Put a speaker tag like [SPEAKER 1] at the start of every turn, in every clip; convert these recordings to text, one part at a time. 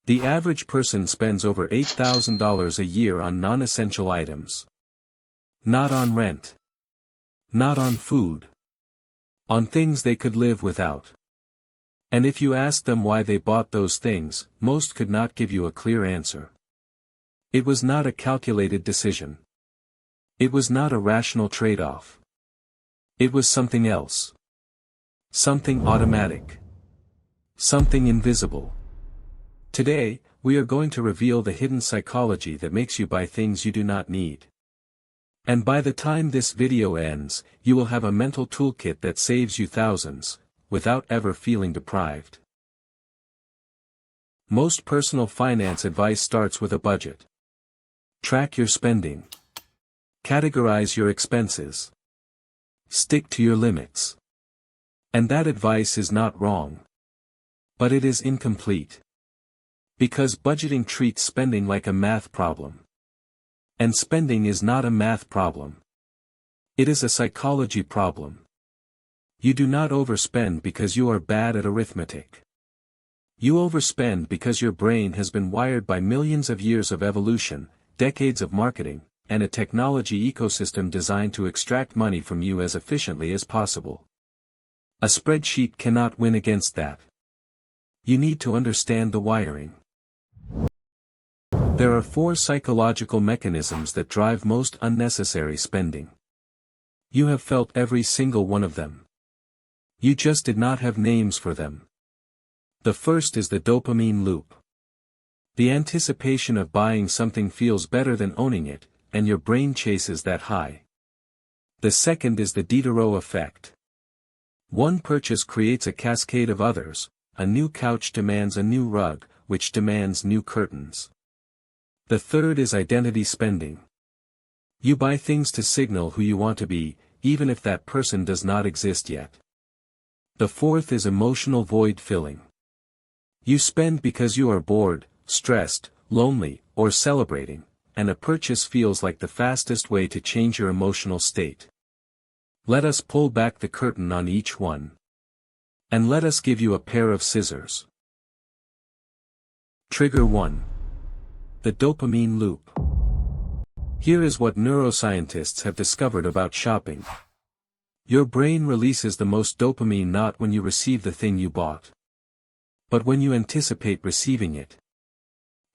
[SPEAKER 1] The average person spends over $8,000 a year on non-essential items. Not on rent. Not on food. On things they could live without. And if you ask them why they bought those things, most could not give you a clear answer. It was not a calculated decision. It was not a rational trade-off. It was something else. Something automatic. Something invisible. Today, we are going to reveal the hidden psychology that makes you buy things you do not need. And by the time this video ends, you will have a mental toolkit that saves you thousands, without ever feeling deprived. Most personal finance advice starts with a budget. Track your spending. Categorize your expenses. Stick to your limits. And that advice is not wrong. But it is incomplete. Because budgeting treats spending like a math problem. And spending is not a math problem. It is a psychology problem. You do not overspend because you are bad at arithmetic. You overspend because your brain has been wired by millions of years of evolution, decades of marketing, and a technology ecosystem designed to extract money from you as efficiently as possible. A spreadsheet cannot win against that. You need to understand the wiring. There are 4 psychological mechanisms that drive most unnecessary spending. You have felt every single one of them. You just did not have names for them. The first is the dopamine loop. The anticipation of buying something feels better than owning it, and your brain chases that high. The second is the Diderot Effect. One purchase creates a cascade of others. A new couch demands a new rug, which demands new curtains. The third is identity spending. You buy things to signal who you want to be, even if that person does not exist yet. The fourth is emotional void filling. You spend because you are bored, stressed, lonely, or celebrating, and a purchase feels like the fastest way to change your emotional state. Let us pull back the curtain on each one. And let us give you a pair of scissors. Trigger 1. The dopamine loop. Here is what neuroscientists have discovered about shopping. Your brain releases the most dopamine not when you receive the thing you bought, but when you anticipate receiving it.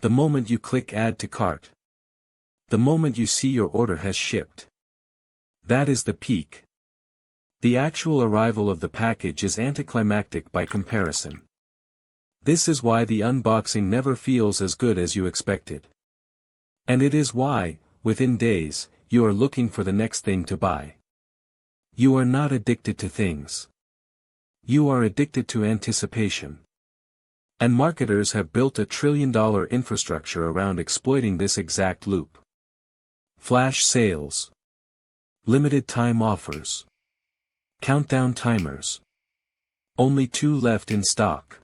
[SPEAKER 1] The moment you click Add to Cart. The moment you see your order has shipped. That is the peak. The actual arrival of the package is anticlimactic by comparison. This is why the unboxing never feels as good as you expected. And it is why, within days, you are looking for the next thing to buy. You are not addicted to things. You are addicted to anticipation. And marketers have built a trillion-dollar infrastructure around exploiting this exact loop. Flash sales. Limited time offers. Countdown timers. Only 2 left in stock.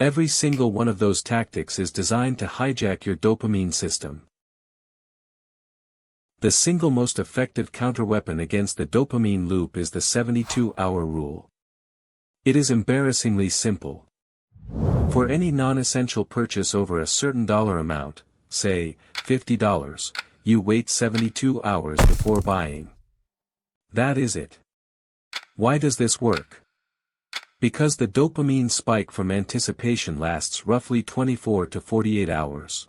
[SPEAKER 1] Every single one of those tactics is designed to hijack your dopamine system. The single most effective counterweapon against the dopamine loop is the 72-hour rule. It is embarrassingly simple. For any non-essential purchase over a certain dollar amount, say, $50, you wait 72 hours before buying. That is it. Why does this work? Because the dopamine spike from anticipation lasts roughly 24 to 48 hours.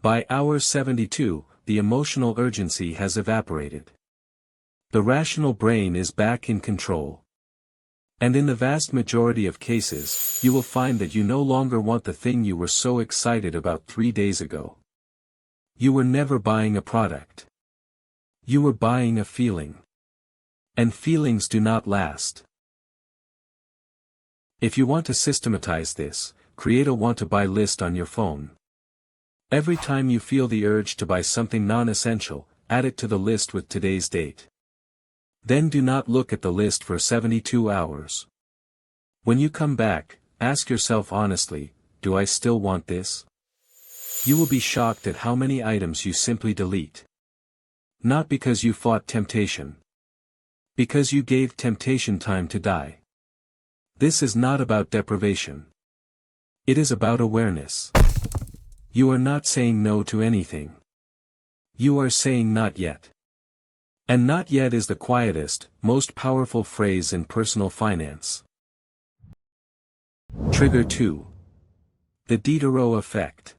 [SPEAKER 1] By hour 72, the emotional urgency has evaporated. The rational brain is back in control. And in the vast majority of cases, you will find that you no longer want the thing you were so excited about 3 days ago. You were never buying a product. You were buying a feeling. And feelings do not last. If you want to systematize this, create a want-to-buy list on your phone. Every time you feel the urge to buy something non-essential, add it to the list with today's date. Then do not look at the list for 72 hours. When you come back, ask yourself honestly, do I still want this? You will be shocked at how many items you simply delete. Not because you fought temptation. Because you gave temptation time to die. This is not about deprivation. It is about awareness. You are not saying no to anything. You are saying not yet. And not yet is the quietest, most powerful phrase in personal finance. Trigger 2. The Diderot Effect.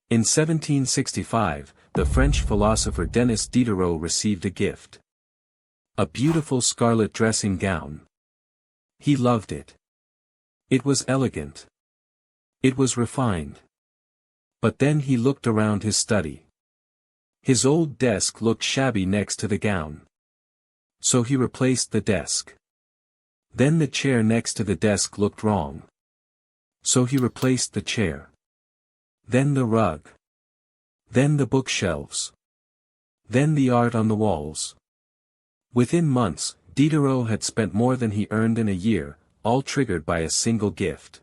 [SPEAKER 1] In 1765, the French philosopher Denis Diderot received a gift. A beautiful scarlet dressing gown. He loved it. It was elegant. It was refined. But then he looked around his study. His old desk looked shabby next to the gown. So he replaced the desk. Then the chair next to the desk looked wrong. So he replaced the chair. Then the rug. Then the bookshelves. Then the art on the walls. Within months, Diderot had spent more than he earned in a year, all triggered by a single gift.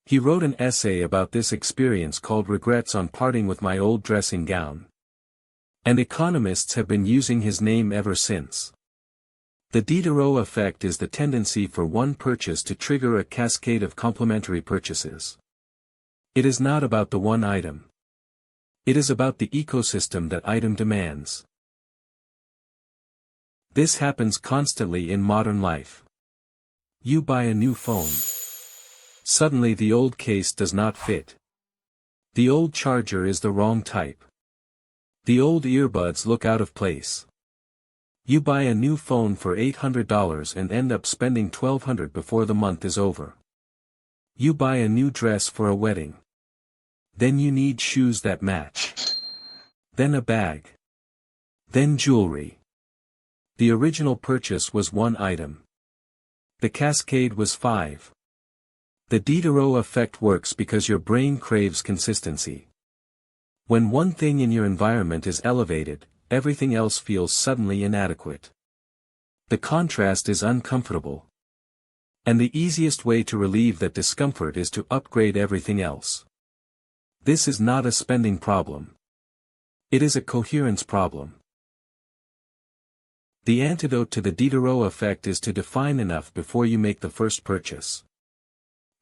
[SPEAKER 1] He wrote an essay about this experience called Regrets on Parting with My Old Dressing Gown. And economists have been using his name ever since. The Diderot effect is the tendency for one purchase to trigger a cascade of complementary purchases. It is not about the one item. It is about the ecosystem that item demands. This happens constantly in modern life. You buy a new phone. Suddenly the old case does not fit. The old charger is the wrong type. The old earbuds look out of place. You buy a new phone for $800 and end up spending $1,200 before the month is over. You buy a new dress for a wedding. Then you need shoes that match. Then a bag. Then jewelry. The original purchase was one item. The cascade was 5. The Diderot effect works because your brain craves consistency. When one thing in your environment is elevated, everything else feels suddenly inadequate. The contrast is uncomfortable. And the easiest way to relieve that discomfort is to upgrade everything else. This is not a spending problem. It is a coherence problem. The antidote to the Diderot effect is to define enough before you make the first purchase.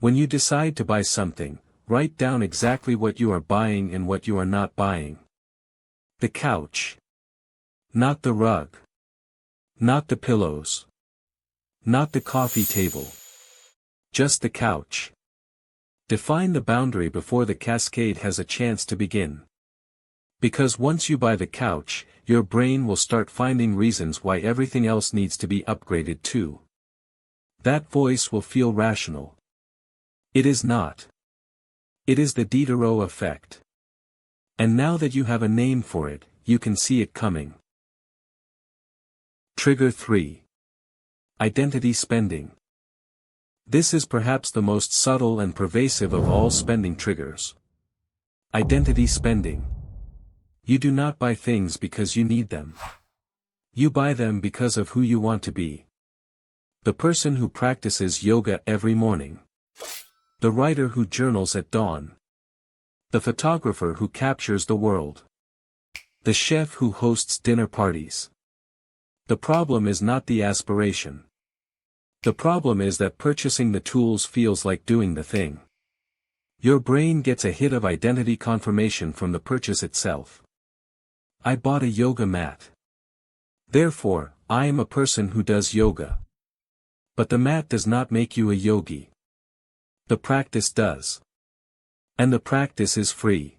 [SPEAKER 1] When you decide to buy something, write down exactly what you are buying and what you are not buying. The couch. Not the rug. Not the pillows. Not the coffee table. Just the couch. Define the boundary before the cascade has a chance to begin. Because once you buy the couch, your brain will start finding reasons why everything else needs to be upgraded too. That voice will feel rational. It is not. It is the Diderot effect. And now that you have a name for it, you can see it coming. Trigger 3. Identity spending. This is perhaps the most subtle and pervasive of all spending triggers. Identity spending. You do not buy things because you need them. You buy them because of who you want to be. The person who practices yoga every morning. The writer who journals at dawn. The photographer who captures the world. The chef who hosts dinner parties. The problem is not the aspiration. The problem is that purchasing the tools feels like doing the thing. Your brain gets a hit of identity confirmation from the purchase itself. I bought a yoga mat. Therefore, I am a person who does yoga. But the mat does not make you a yogi. The practice does. And the practice is free.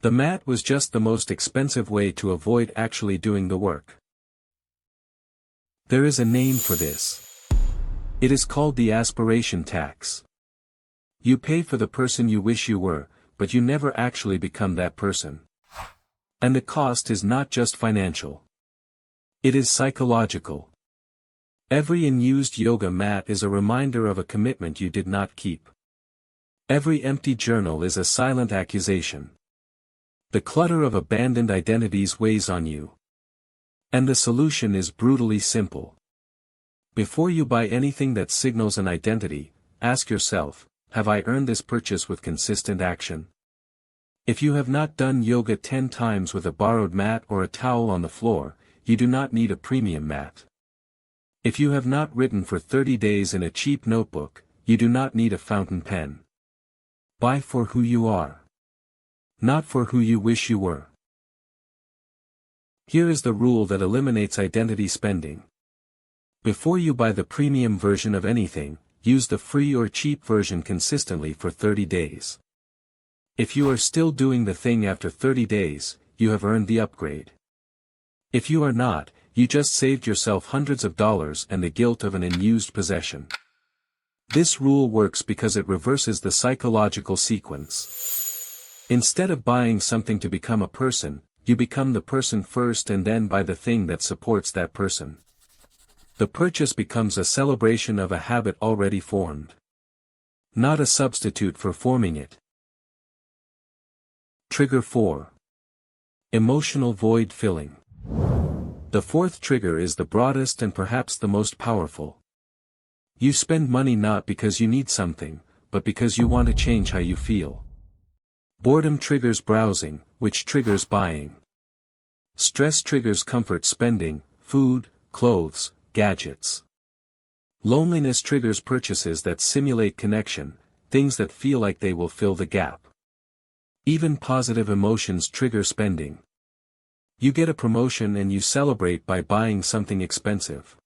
[SPEAKER 1] The mat was just the most expensive way to avoid actually doing the work. There is a name for this. It is called the Aspiration Tax. You pay for the person you wish you were, but you never actually become that person. And the cost is not just financial. It is psychological. Every unused yoga mat is a reminder of a commitment you did not keep. Every empty journal is a silent accusation. The clutter of abandoned identities weighs on you. And the solution is brutally simple. Before you buy anything that signals an identity, ask yourself, have I earned this purchase with consistent action? If you have not done yoga 10 times with a borrowed mat or a towel on the floor, you do not need a premium mat. If you have not written for 30 days in a cheap notebook, you do not need a fountain pen. Buy for who you are, not for who you wish you were. Here is the rule that eliminates identity spending. Before you buy the premium version of anything, use the free or cheap version consistently for 30 days. If you are still doing the thing after 30 days, you have earned the upgrade. If you are not, you just saved yourself hundreds of dollars and the guilt of an unused possession. This rule works because it reverses the psychological sequence. Instead of buying something to become a person, you become the person first and then buy the thing that supports that person. The purchase becomes a celebration of a habit already formed, not a substitute for forming it. Trigger 4. Emotional void filling. The fourth trigger is the broadest and perhaps the most powerful. You spend money not because you need something, but because you want to change how you feel. Boredom triggers browsing, which triggers buying. Stress triggers comfort spending, food, clothes, gadgets. Loneliness triggers purchases that simulate connection, things that feel like they will fill the gap. Even positive emotions trigger spending. You get a promotion and you celebrate by buying something expensive.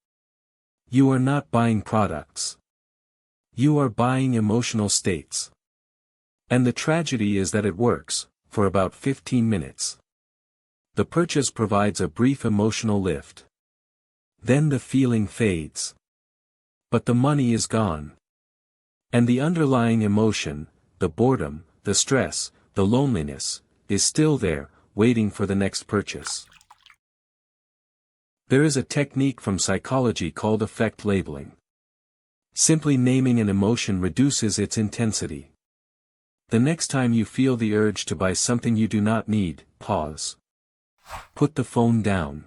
[SPEAKER 1] You are not buying products. You are buying emotional states. And the tragedy is that it works, for about 15 minutes. The purchase provides a brief emotional lift. Then the feeling fades. But the money is gone. And the underlying emotion, the boredom, the stress, the loneliness, is still there, waiting for the next purchase. There is a technique from psychology called effect labeling. Simply naming an emotion reduces its intensity. The next time you feel the urge to buy something you do not need, pause. Put the phone down.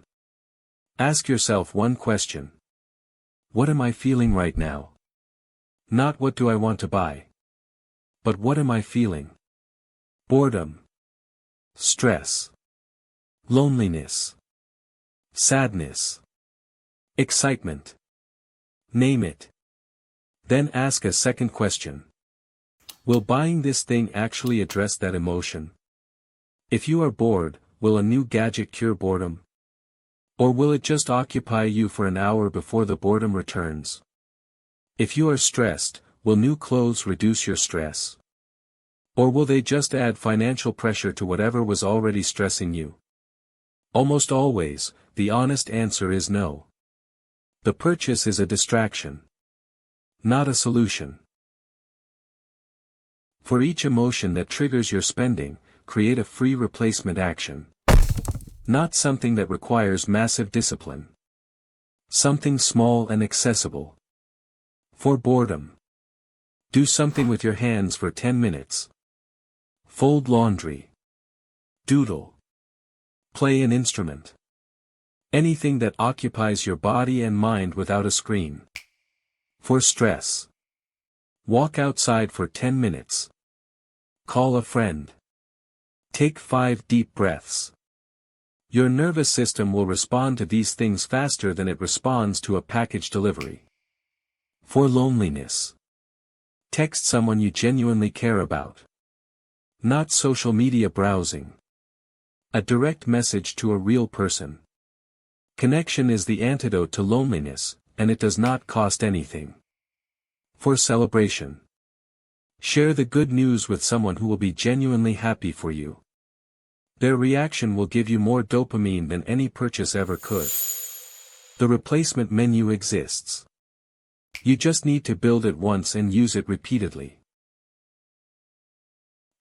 [SPEAKER 1] Ask yourself one question. What am I feeling right now? Not what do I want to buy? But what am I feeling? Boredom. Stress. Loneliness. Sadness. Excitement. Name it. Then ask a second question. Will buying this thing actually address that emotion? If you are bored, will a new gadget cure boredom? Or will it just occupy you for an hour before the boredom returns? If you are stressed, will new clothes reduce your stress? Or will they just add financial pressure to whatever was already stressing you? Almost always, the honest answer is no. The purchase is a distraction, not a solution. For each emotion that triggers your spending, create a free replacement action. Not something that requires massive discipline. Something small and accessible. For boredom. Do something with your hands for 10 minutes. Fold laundry. Doodle. Play an instrument. Anything that occupies your body and mind without a screen. For stress. Walk outside for 10 minutes. Call a friend. Take 5 deep breaths. Your nervous system will respond to these things faster than it responds to a package delivery. For loneliness. Text someone you genuinely care about. Not social media browsing. A direct message to a real person. Connection is the antidote to loneliness, and it does not cost anything. For celebration. Share the good news with someone who will be genuinely happy for you. Their reaction will give you more dopamine than any purchase ever could. The replacement menu exists. You just need to build it once and use it repeatedly.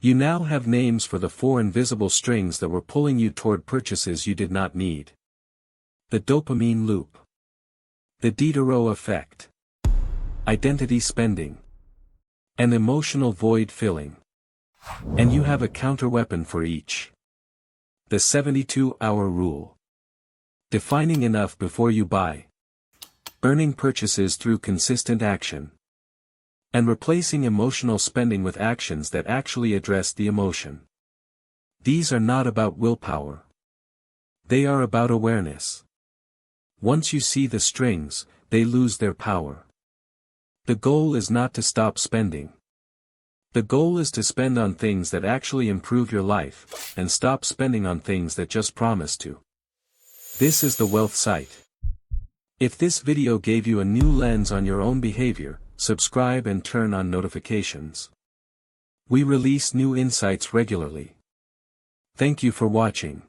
[SPEAKER 1] You now have names for the 4 invisible strings that were pulling you toward purchases you did not need. The dopamine loop. The Diderot Effect. Identity spending. And emotional void filling. And you have a counterweapon for each. The 72-hour rule. Defining enough before you buy. Earning purchases through consistent action. And replacing emotional spending with actions that actually address the emotion. These are not about willpower. They are about awareness. Once you see the strings, they lose their power. The goal is not to stop spending. The goal is to spend on things that actually improve your life, and stop spending on things that just promise to. This is the Wealth Site. If this video gave you a new lens on your own behavior, subscribe and turn on notifications. We release new insights regularly. Thank you for watching.